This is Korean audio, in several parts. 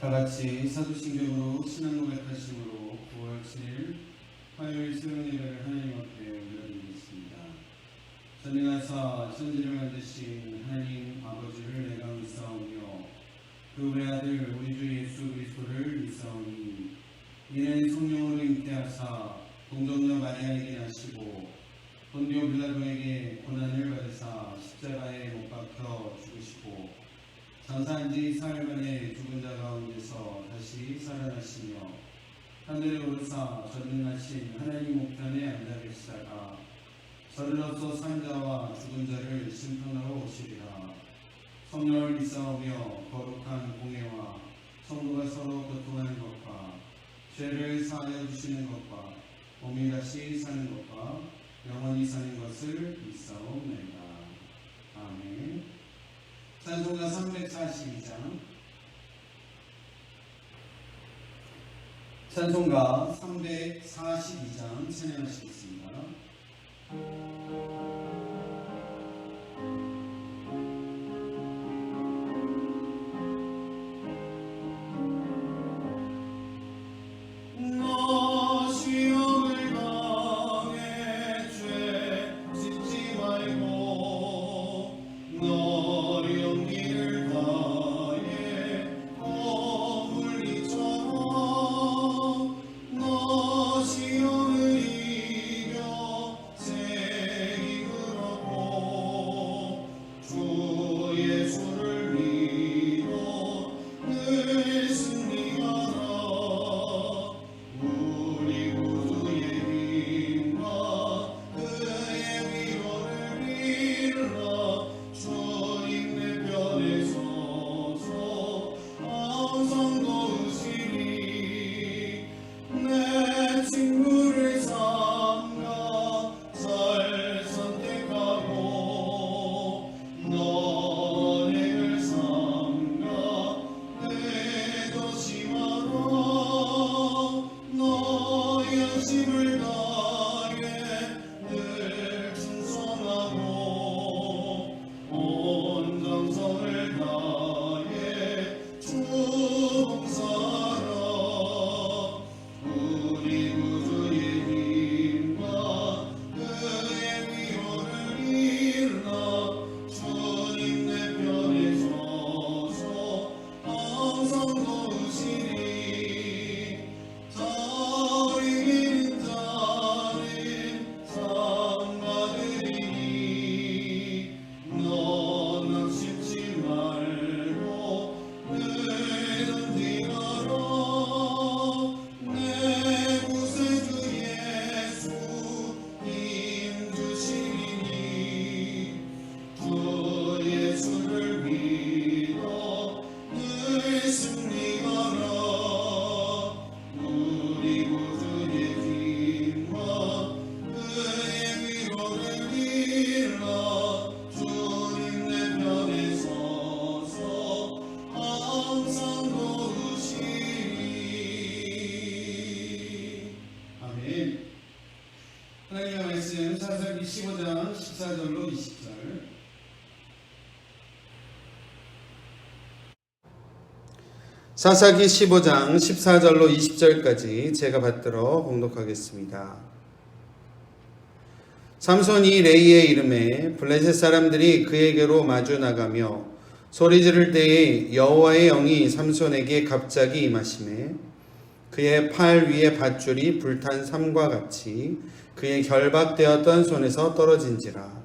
다같이 사도신경으로 신앙 고백하심으로 9월 7일 화요일 새벽 예배를 하나님 앞에 올려드리겠습니다. 전능하사 천지를 만드신 하나님 아버지를 내가 믿사오며 그 외아들 우리 주 예수 그리스도를 믿사오니 이는 성령으로 잉태하사 동정녀 마리아에게 나시고 본디오 빌라도에게 고난을 받으사 십자가에 못 박혀 죽으시고 장사한 지 사흘 만에 죽은 자 가운데서 다시 살아나시며 하늘에 오르사 전능하신 하나님 우편에 앉아 계시다가 저들로서 산 자와 죽은 자를 심판하러 오시리라. 성령을 믿사오며 거룩한 공예와 성도가 서로 교통하는 것과 죄를 사하여 주시는 것과 몸이 다시 사는 것과 영원히 사는 것을 믿사옵나이다. 아멘. 찬송가 342장 찬송가 342장 찬양하시겠습니다. 하나님의 말씀 사사기 15장 14절로 20절 사사기 15장 14절로 20절까지 제가 받들어 봉독하겠습니다. 삼손이 레이의 이름에 블레셋 사람들이 그에게로 마주 나가며 소리 지를 때에 여호와의 영이 삼손에게 갑자기 임하시매 그의 팔 위에 밧줄이 불탄 삼과 같이 그의 결박되었던 손에서 떨어진지라.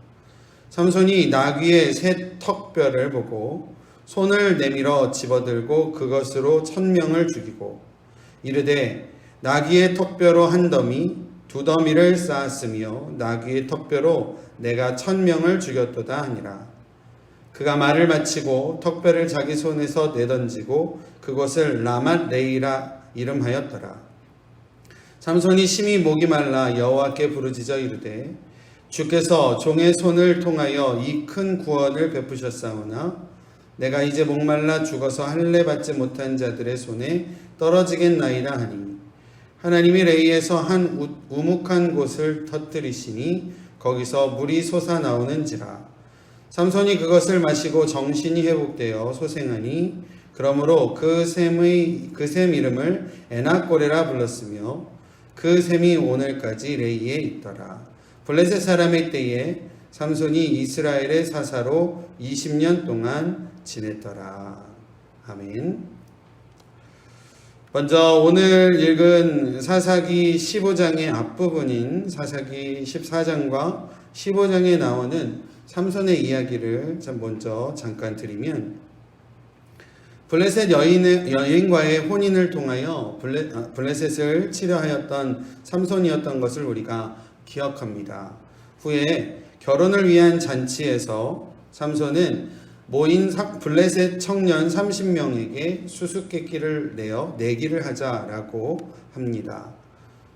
삼손이 나귀의 새 턱뼈를 보고 손을 내밀어 집어들고 그것으로 1000명을 죽이고 이르되 나귀의 턱뼈로 한 더미 두 더미를 쌓았으며 나귀의 턱뼈로 내가 1000명을 죽였도다 하니라. 그가 말을 마치고 턱뼈를 자기 손에서 내던지고 그것을 라맛 레이라 이름하였더라. 삼손이 심히 목이 말라 여호와께 부르짖어 이르되 주께서 종의 손을 통하여 이 큰 구원을 베푸셨사오나 내가 이제 목말라 죽어서 할례 받지 못한 자들의 손에 떨어지겠나이다 하니 하나님이 레이에서 한 우묵한 곳을 터뜨리시니 거기서 물이 솟아나오는지라. 삼손이 그것을 마시고 정신이 회복되어 소생하니 그러므로 그 셈 이름을 에나꼬레라 불렀으며 그 셈이 오늘까지 레이에 있더라. 블레셋 사람의 때에 삼손이 이스라엘의 사사로 20년 동안 지냈더라. 아멘. 먼저 오늘 읽은 사사기 15장의 앞부분인 사사기 14장과 15장에 나오는 삼손의 이야기를 먼저 잠깐 드리면, 블레셋 여인과의 혼인을 통하여 블레셋을 치려하였던 삼손이었던 것을 우리가 기억합니다. 후에 결혼을 위한 잔치에서 삼손은 모인 블레셋 청년 30명에게 수수께끼를 내어 내기를 하자라고 합니다.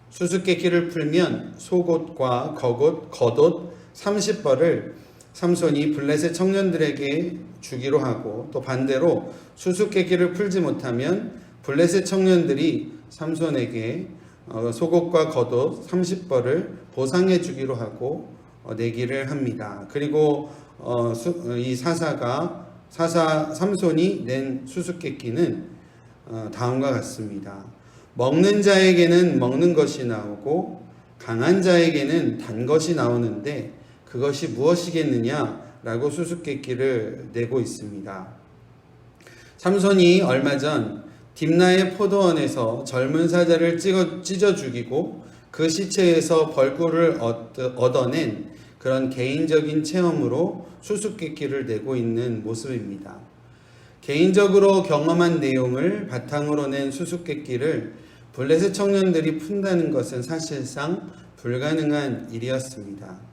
수수께끼를 풀면 속옷과 겉옷 30벌을 삼손이 블레셋 청년들에게 주기로 하고, 또 반대로 수수께끼를 풀지 못하면 블레셋 청년들이 삼손에게 속옷과 겉옷 30벌을 보상해 주기로 하고 내기를 합니다. 그리고 이 사사 삼손이 낸 수수께끼는 다음과 같습니다. 먹는 자에게는 먹는 것이 나오고 강한 자에게는 단 것이 나오는데 그것이 무엇이겠느냐라고 수수께끼를 내고 있습니다. 삼손이 얼마 전 딥나의 포도원에서 젊은 사자를 찢어 죽이고 그 시체에서 벌꿀을 얻어낸 그런 개인적인 체험으로 수수께끼를 내고 있는 모습입니다. 개인적으로 경험한 내용을 바탕으로 낸 수수께끼를 블레셋 청년들이 푼다는 것은 사실상 불가능한 일이었습니다.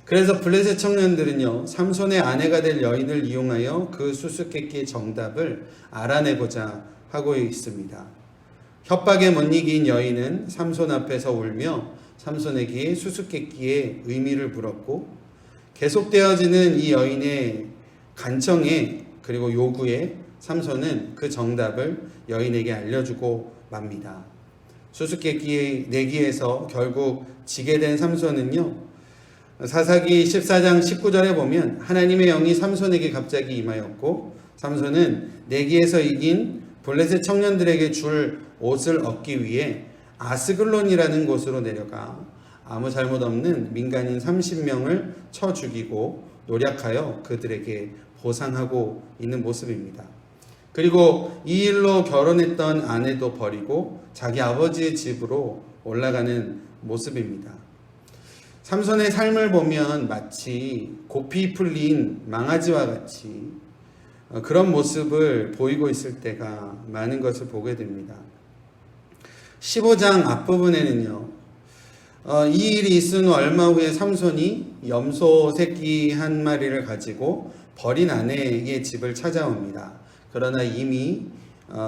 그래서 블레셋 청년들은요, 삼손의 아내가 될 여인을 이용하여 그 수수께끼의 정답을 알아내고자 하고 있습니다. 협박에 못 이긴 여인은 삼손 앞에서 울며 삼손에게 수수께끼의 의미를 물었고, 계속되어지는 이 여인의 간청에 그리고 요구에 삼손은 그 정답을 여인에게 알려주고 맙니다. 수수께끼의 내기에서 결국 지게 된 삼손은요, 사사기 14장 19절에 보면 하나님의 영이 삼손에게 갑자기 임하였고, 삼손은 내기에서 이긴 블레셋 청년들에게 줄 옷을 얻기 위해 아스글론이라는 곳으로 내려가 아무 잘못 없는 민간인 30명을 쳐 죽이고 노략하여 그들에게 보상하고 있는 모습입니다. 그리고 이 일로 결혼했던 아내도 버리고 자기 아버지의 집으로 올라가는 모습입니다. 삼손의 삶을 보면 마치 고삐 풀린 망아지와 같이 그런 모습을 보이고 있을 때가 많은 것을 보게 됩니다. 15장 앞부분에는요, 이 일이 있은 후 얼마 후에 삼손이 염소 새끼 한 마리를 가지고 버린 아내의 집을 찾아옵니다. 그러나 이미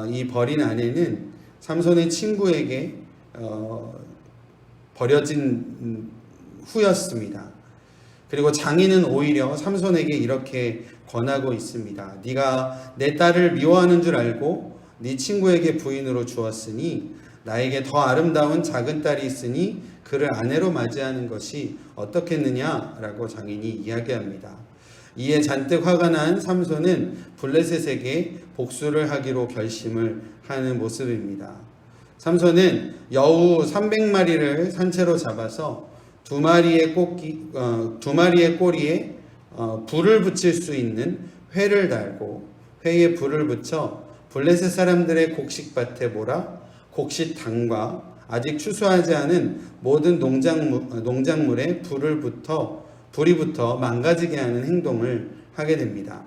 이 버린 아내는 삼손의 친구에게 버려진 후였습니다. 그리고 장인은 오히려 삼손에게 이렇게 권하고 있습니다. 네가 내 딸을 미워하는 줄 알고 네 친구에게 부인으로 주었으니 나에게 더 아름다운 작은 딸이 있으니 그를 아내로 맞이하는 것이 어떻겠느냐라고 장인이 이야기합니다. 이에 잔뜩 화가 난 삼손은 블레셋에게 복수를 하기로 결심을 하는 모습입니다. 삼손은 여우 300마리를 산채로 잡아서 두 마리의 꼬리에 불을 붙일 수 있는 회를 달고 회에 불을 붙여 블레셋 사람들의 곡식밭에 몰아 곡식당과 아직 추수하지 않은 모든 농작물에 불이 붙어 망가지게 하는 행동을 하게 됩니다.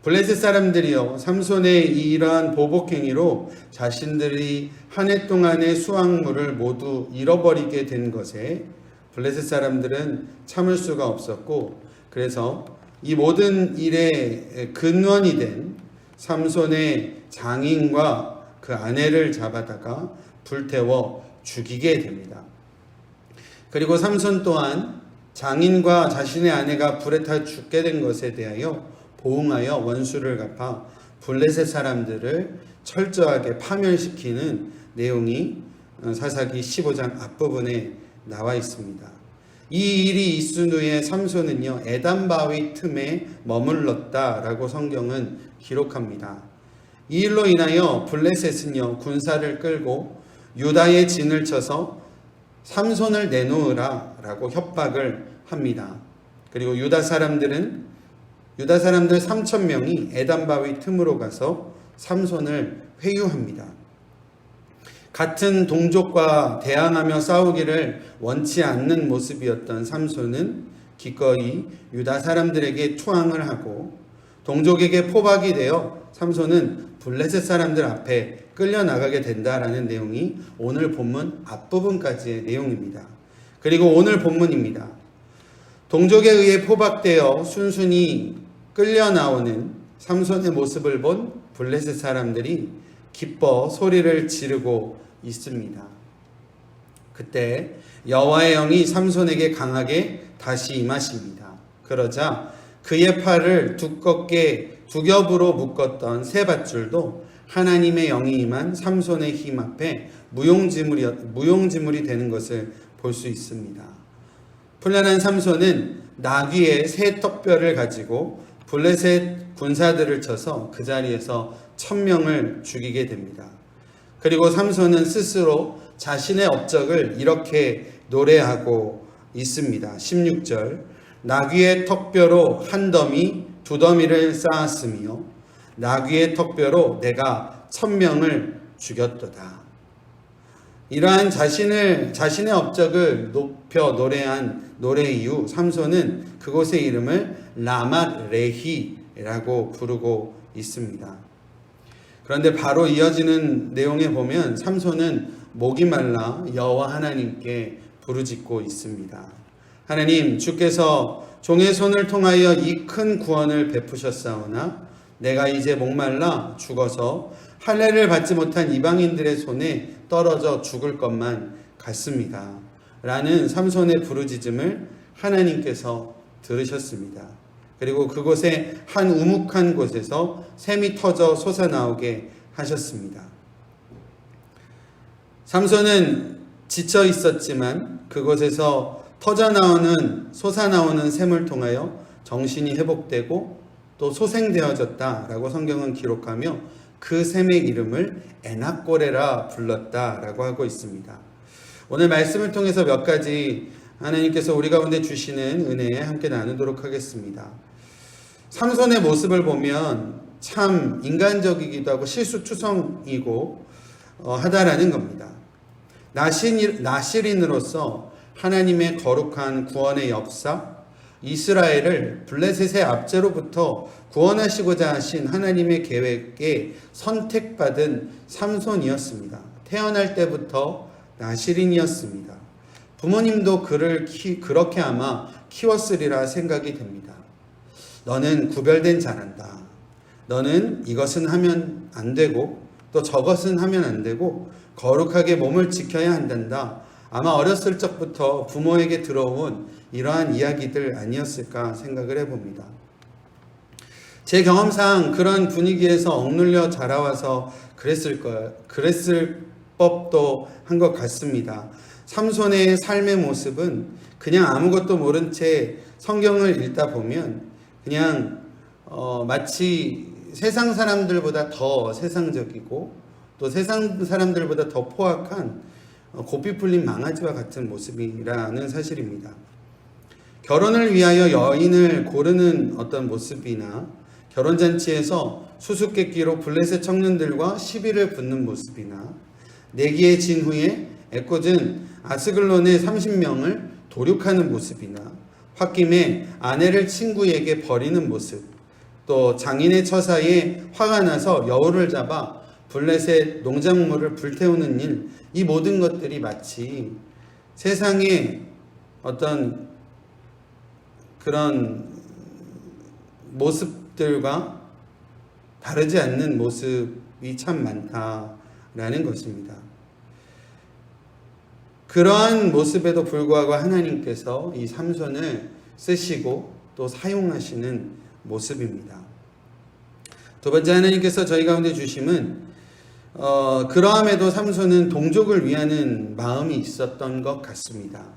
블레셋 사람들이요, 삼손의 이러한 보복행위로 자신들이 한 해 동안의 수확물을 모두 잃어버리게 된 것에 블레셋 사람들은 참을 수가 없었고, 그래서 이 모든 일의 근원이 된 삼손의 장인과 그 아내를 잡아다가 불태워 죽이게 됩니다. 그리고 삼손 또한 장인과 자신의 아내가 불에 타 죽게 된 것에 대하여 보응하여 원수를 갚아 블레셋 사람들을 철저하게 파멸시키는 내용이 사사기 15장 앞부분에 나와 있습니다. 이 일이 있은 후에 삼손은요 에단 바위 틈에 머물렀다라고 성경은 기록합니다. 이 일로 인하여 블레셋은요 군사를 끌고 유다의 진을 쳐서 삼손을 내놓으라 라고 협박을 합니다. 그리고 유다 사람들 3,000명이 에단 바위 틈으로 가서 삼손을 회유합니다. 같은 동족과 대항하며 싸우기를 원치 않는 모습이었던 삼손은 기꺼이 유다 사람들에게 투항을 하고 동족에게 포박이 되어 삼손은 블레셋 사람들 앞에 끌려나가게 된다라는 내용이 오늘 본문 앞부분까지의 내용입니다. 그리고 오늘 본문입니다. 동족에 의해 포박되어 순순히 끌려나오는 삼손의 모습을 본 블레셋 사람들이 기뻐 소리를 지르고 있습니다. 그때 여호와의 영이 삼손에게 강하게 다시 임하십니다. 그러자 그의 팔을 두껍게 두 겹으로 묶었던 세 밧줄도 하나님의 영이 임한 삼손의 힘 앞에 무용지물이 되는 것을 볼 수 있습니다. 훈련한 삼손은 나귀의 세 턱뼈를 가지고 블레셋 군사들을 쳐서 그 자리에서 1,000명을 죽이게 됩니다. 그리고 삼손은 스스로 자신의 업적을 이렇게 노래하고 있습니다. 16절 나귀의 턱뼈로 한 더미 두 더미를 쌓았으며 나귀의 턱뼈로 내가 1,000명을 죽였도다. 이러한 자신의 업적을 높여 노래한 노래 이후 삼손은 그곳의 이름을 라맛 레히라고 부르고 있습니다. 그런데 바로 이어지는 내용에 보면 삼손은 목이 말라 여호와 하나님께 부르짖고 있습니다. 하나님, 주께서 종의 손을 통하여 이 큰 구원을 베푸셨사오나 내가 이제 목말라 죽어서 할례를 받지 못한 이방인들의 손에 떨어져 죽을 것만 같습니다. 라는 삼손의 부르짖음을 하나님께서 들으셨습니다. 그리고 그곳에 한 우묵한 곳에서 샘이 터져 솟아나오게 하셨습니다. 삼손은 지쳐 있었지만 그곳에서 솟아나오는 샘을 통하여 정신이 회복되고 또 소생되어졌다라고 성경은 기록하며 그 샘의 이름을 에낙고레라 불렀다라고 하고 있습니다. 오늘 말씀을 통해서 몇 가지 하나님께서 우리 가운데 주시는 은혜에 함께 나누도록 하겠습니다. 삼손의 모습을 보면 참 인간적이기도 하고 실수투성이고 하다라는 겁니다. 나실인으로서 하나님의 거룩한 구원의 역사, 이스라엘을 블레셋의 압제로부터 구원하시고자 하신 하나님의 계획에 선택받은 삼손이었습니다. 태어날 때부터 나실인이었습니다. 부모님도 그를 그렇게 아마 키웠으리라 생각이 됩니다. 너는 구별된 자란다. 너는 이것은 하면 안 되고 또 저것은 하면 안 되고 거룩하게 몸을 지켜야 한단다. 아마 어렸을 적부터 부모에게 들어온 이러한 이야기들 아니었을까 생각을 해봅니다. 제 경험상 그런 분위기에서 억눌려 자라와서 그랬을 법도 한 것 같습니다. 삼손의 삶의 모습은 그냥 아무것도 모른 채 성경을 읽다 보면 그냥 마치 세상 사람들보다 더 세상적이고 또 세상 사람들보다 더 포악한 고삐 풀린 망아지와 같은 모습이라는 사실입니다. 결혼을 위하여 여인을 고르는 어떤 모습이나 결혼잔치에서 수수께끼로 블레셋 청년들과 시비를 붙는 모습이나 내기에 진 후에 애꿎은 아스글론의 30명을 도륙하는 모습이나 홧김에 아내를 친구에게 버리는 모습, 또 장인의 처사에 화가 나서 여우를 잡아 블레셋 농작물을 불태우는 일, 이 모든 것들이 마치 세상의 어떤 그런 모습들과 다르지 않는 모습이 참 많다라는 것입니다. 그러한 모습에도 불구하고 하나님께서 이 삼손을 쓰시고 또 사용하시는 모습입니다. 두 번째, 하나님께서 저희 가운데 주심은 그러함에도 삼손은 동족을 위하는 마음이 있었던 것 같습니다.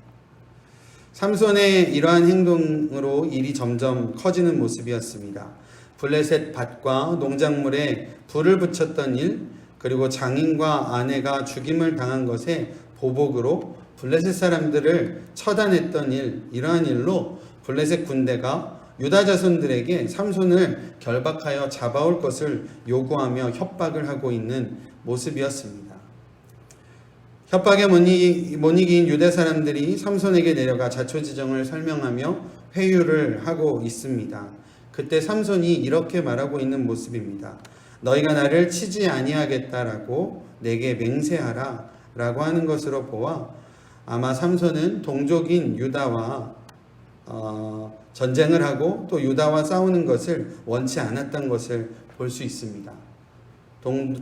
삼손의 이러한 행동으로 일이 점점 커지는 모습이었습니다. 블레셋 밭과 농작물에 불을 붙였던 일, 그리고 장인과 아내가 죽임을 당한 것에 보복으로 블레셋 사람들을 처단했던 일, 이러한 일로 블레셋 군대가 유다 자손들에게 삼손을 결박하여 잡아올 것을 요구하며 협박을 하고 있는 모습이었습니다. 협박에 못 이긴 유다 사람들이 삼손에게 내려가 자초지정을 설명하며 회유를 하고 있습니다. 그때 삼손이 이렇게 말하고 있는 모습입니다. 너희가 나를 치지 아니하겠다라고 내게 맹세하라 라고 하는 것으로 보아 아마 삼손은 동족인 유다와 전쟁을 하고 또 유다와 싸우는 것을 원치 않았던 것을 볼 수 있습니다.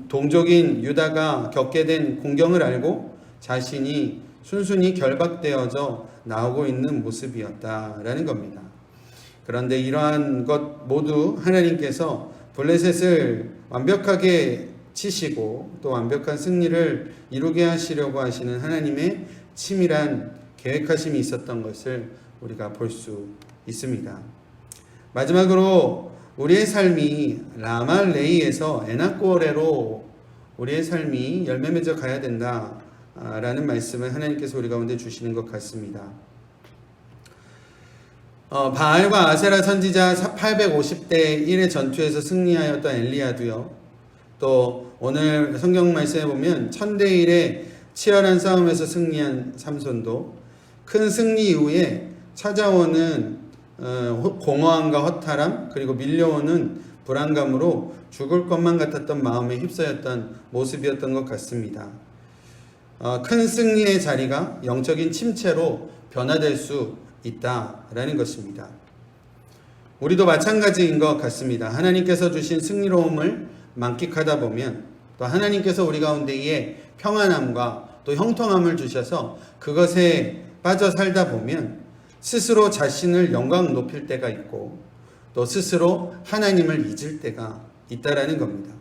동족인 유다가 겪게 된 공경을 알고 자신이 순순히 결박되어져 나오고 있는 모습이었다라는 겁니다. 그런데 이러한 것 모두 하나님께서 블레셋을 완벽하게 치시고 또 완벽한 승리를 이루게 하시려고 하시는 하나님의 치밀한 계획하심이 있었던 것을 우리가 볼 수 있습니다. 마지막으로 우리의 삶이 라말레이에서 에나꼬레로 우리의 삶이 열매 맺어 가야 된다라는 말씀을 하나님께서 우리 가운데 주시는 것 같습니다. 바알과 아세라 선지자 850대 1의 전투에서 승리하였던 엘리야도요. 또 오늘 성경 말씀에 보면 1000대 1의 치열한 싸움에서 승리한 삼손도 큰 승리 이후에 찾아오는 공허함과 허탈함 그리고 밀려오는 불안감으로 죽을 것만 같았던 마음에 휩싸였던 모습이었던 것 같습니다. 큰 승리의 자리가 영적인 침체로 변화될 수 있다라는 것입니다. 우리도 마찬가지인 것 같습니다. 하나님께서 주신 승리로움을 만끽하다 보면 또 하나님께서 우리 가운데에 평안함과 또 형통함을 주셔서 그것에 빠져 살다 보면 스스로 자신을 영광 높일 때가 있고 또 스스로 하나님을 잊을 때가 있다라는 겁니다.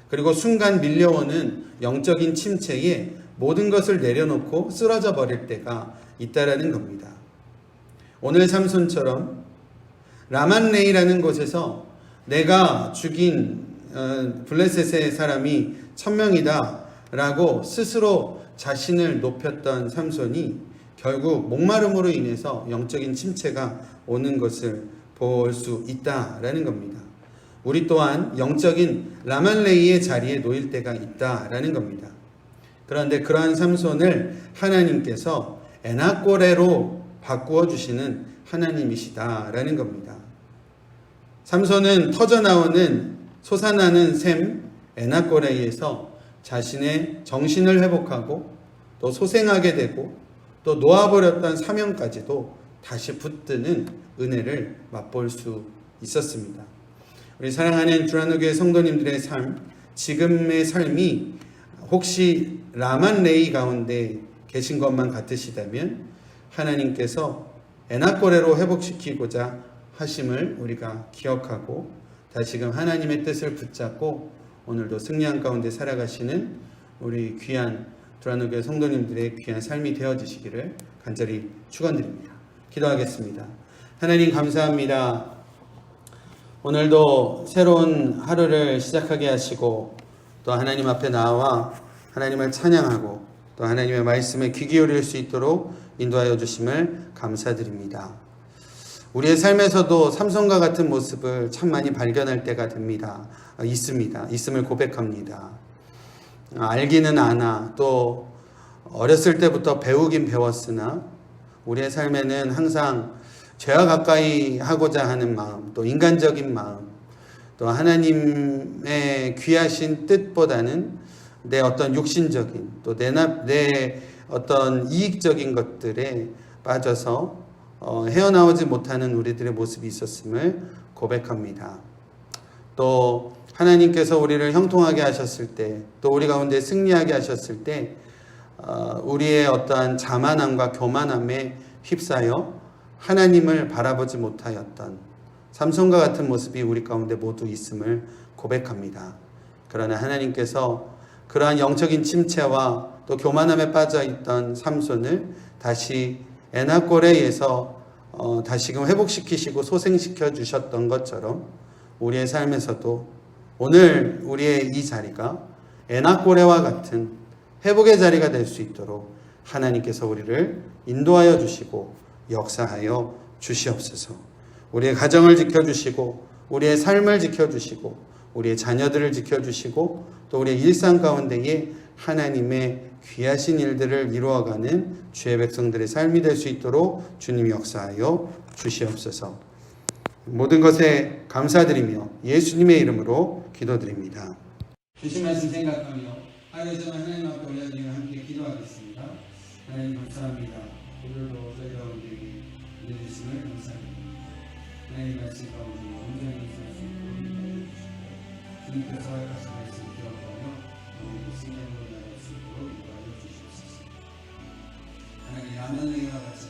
그리고 순간 밀려오는 영적인 침체에 모든 것을 내려놓고 쓰러져 버릴 때가 있다라는 겁니다. 오늘 삼손처럼 라만레이라는 곳에서 내가 죽인 블레셋의 사람이 1000명이다 라고 스스로 자신을 높였던 삼손이 결국 목마름으로 인해서 영적인 침체가 오는 것을 볼 수 있다라는 겁니다. 우리 또한 영적인 라말레이의 자리에 놓일 때가 있다라는 겁니다. 그런데 그러한 삼손을 하나님께서 에나꼬레로 바꾸어 주시는 하나님이시다라는 겁니다. 삼손은 터져나오는 솟아나는 샘 에나꼬레에서 자신의 정신을 회복하고 또 소생하게 되고 또 놓아버렸던 사명까지도 다시 붙드는 은혜를 맛볼 수 있었습니다. 우리 사랑하는 주안의교회 성도님들의 삶, 지금의 삶이 혹시 라만레이 가운데 계신 것만 같으시다면 하나님께서 에나꼬레로 회복시키고자 하심을 우리가 기억하고 다시금 하나님의 뜻을 붙잡고 오늘도 승리한 가운데 살아가시는 우리 귀한 주안의교회 성도님들의 귀한 삶이 되어지시기를 간절히 축원드립니다. 기도하겠습니다. 하나님 감사합니다. 오늘도 새로운 하루를 시작하게 하시고 또 하나님 앞에 나와 하나님을 찬양하고 또 하나님의 말씀에 귀 기울일 수 있도록 인도하여 주심을 감사드립니다. 우리의 삶에서도 삼손과 같은 모습을 참 많이 발견할 때가 있음을 고백합니다. 알기는 아나 또 어렸을 때부터 배우긴 배웠으나 우리의 삶에는 항상 죄와 가까이 하고자 하는 마음, 또 인간적인 마음, 또 하나님의 귀하신 뜻보다는 내 어떤 육신적인 또 내 어떤 이익적인 것들에 빠져서 헤어나오지 못하는 우리들의 모습이 있었음을 고백합니다. 또 하나님께서 우리를 형통하게 하셨을 때, 또 우리 가운데 승리하게 하셨을 때 우리의 어떠한 자만함과 교만함에 휩싸여 하나님을 바라보지 못하였던 삼손과 같은 모습이 우리 가운데 모두 있음을 고백합니다. 그러나 하나님께서 그러한 영적인 침체와 또 교만함에 빠져 있던 삼손을 다시 에나꼬레에서 다시금 회복시키시고 소생시켜 주셨던 것처럼 우리의 삶에서도 오늘 우리의 이 자리가 에나꼬레와 같은 회복의 자리가 될 수 있도록 하나님께서 우리를 인도하여 주시고 역사하여 주시옵소서. 우리의 가정을 지켜주시고 우리의 삶을 지켜주시고 우리의 자녀들을 지켜주시고 또 우리의 일상 가운데에 하나님의 귀하신 일들을 이루어가는 주의 백성들의 삶이 될 수 있도록 주님이 역사하여 주시옵소서. 모든 것에 감사드리며 예수님의 이름으로 기도드립니다. 주신 말씀 생각하며 하루에서는 하나님 앞에 올려드리며 함께 기도하겠습니다. 하나님 감사합니다. 오늘도 저희 가운데 인도해주심을 감사드립니다. 하나님 말씀 가운데 온전히 있을 수 있도록 인도해 주시고 주님께서 하신 말씀 기억하며 오늘도 신령으로 나갈 수 있도록 인도하여 주시옵소서. 하나님 라면의와 같이